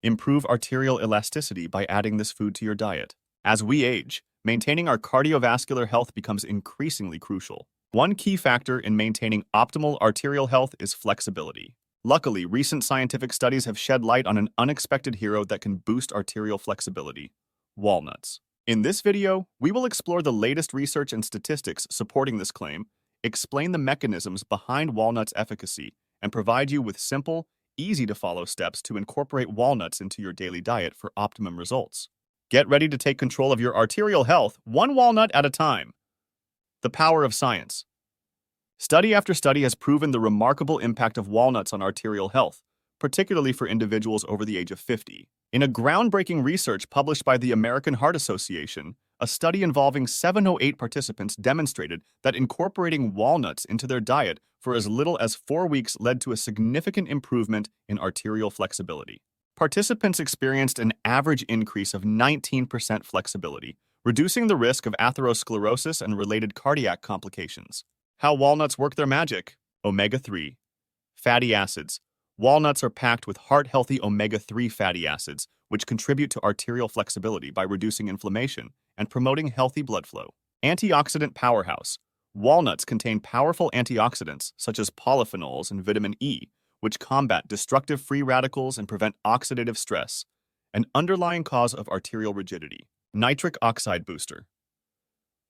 Improve arterial elasticity by adding this food to your diet. As we age, maintaining our cardiovascular health becomes increasingly crucial. One key factor in maintaining optimal arterial health is flexibility. Luckily, recent scientific studies have shed light on an unexpected hero that can boost arterial flexibility: walnuts. In this video, we will explore the latest research and statistics supporting this claim, explain the mechanisms behind walnuts' efficacy, and provide you with simple, easy-to-follow steps to incorporate walnuts into your daily diet for optimum results. Get ready to take control of your arterial health, one walnut at a time. The power of science. Study after study has proven the remarkable impact of walnuts on arterial health, particularly for individuals over the age of 50. In a groundbreaking research published by the American Heart Association, a study involving 708 participants demonstrated that incorporating walnuts into their diet for as little as 4 weeks led to a significant improvement in arterial flexibility. Participants experienced an average increase of 19% flexibility, reducing the risk of atherosclerosis and related cardiac complications. How walnuts work their magic. Omega-3. Fatty acids. Walnuts are packed with heart-healthy omega-3 fatty acids, which contribute to arterial flexibility by reducing inflammation and promoting healthy blood flow. Antioxidant powerhouse. Walnuts contain powerful antioxidants such as polyphenols and vitamin E, which combat destructive free radicals and prevent oxidative stress, an underlying cause of arterial rigidity. Nitric oxide booster.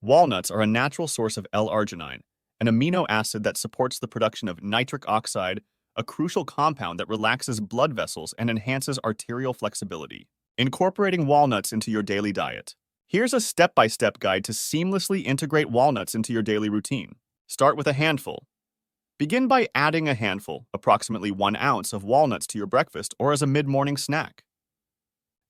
Walnuts are a natural source of L-arginine, an amino acid that supports the production of nitric oxide, a crucial compound that relaxes blood vessels and enhances arterial flexibility. Incorporating walnuts into your daily diet. Here's a step-by-step guide to seamlessly integrate walnuts into your daily routine. Start with a handful. Begin by adding a handful, approximately 1 ounce, of walnuts to your breakfast or as a mid-morning snack.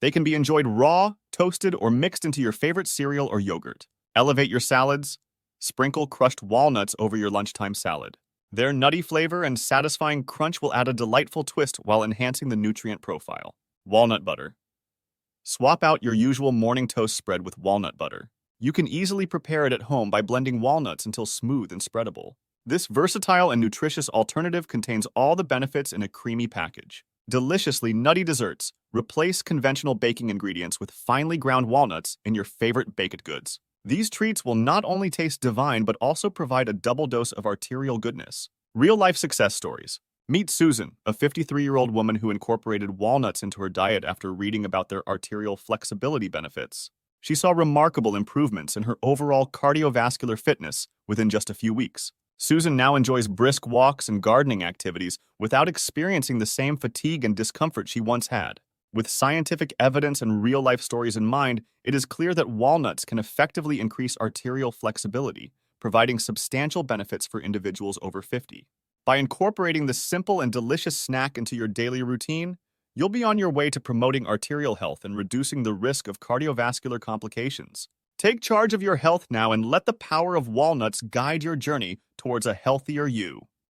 They can be enjoyed raw, toasted, or mixed into your favorite cereal or yogurt. Elevate your salads. Sprinkle crushed walnuts over your lunchtime salad. Their nutty flavor and satisfying crunch will add a delightful twist while enhancing the nutrient profile. Walnut butter. Swap out your usual morning toast spread with walnut butter. You can easily prepare it at home by blending walnuts until smooth and spreadable. This versatile and nutritious alternative contains all the benefits in a creamy package. Deliciously nutty desserts. Replace conventional baking ingredients with finely ground walnuts in your favorite baked goods. These treats will not only taste divine but also provide a double dose of arterial goodness. Real-life success stories. Meet Susan, a 53-year-old woman who incorporated walnuts into her diet after reading about their arterial flexibility benefits. She saw remarkable improvements in her overall cardiovascular fitness within just a few weeks. Susan now enjoys brisk walks and gardening activities without experiencing the same fatigue and discomfort she once had. With scientific evidence and real-life stories in mind, it is clear that walnuts can effectively increase arterial flexibility, providing substantial benefits for individuals over 50. By incorporating this simple and delicious snack into your daily routine, you'll be on your way to promoting arterial health and reducing the risk of cardiovascular complications. Take charge of your health now and let the power of walnuts guide your journey towards a healthier you.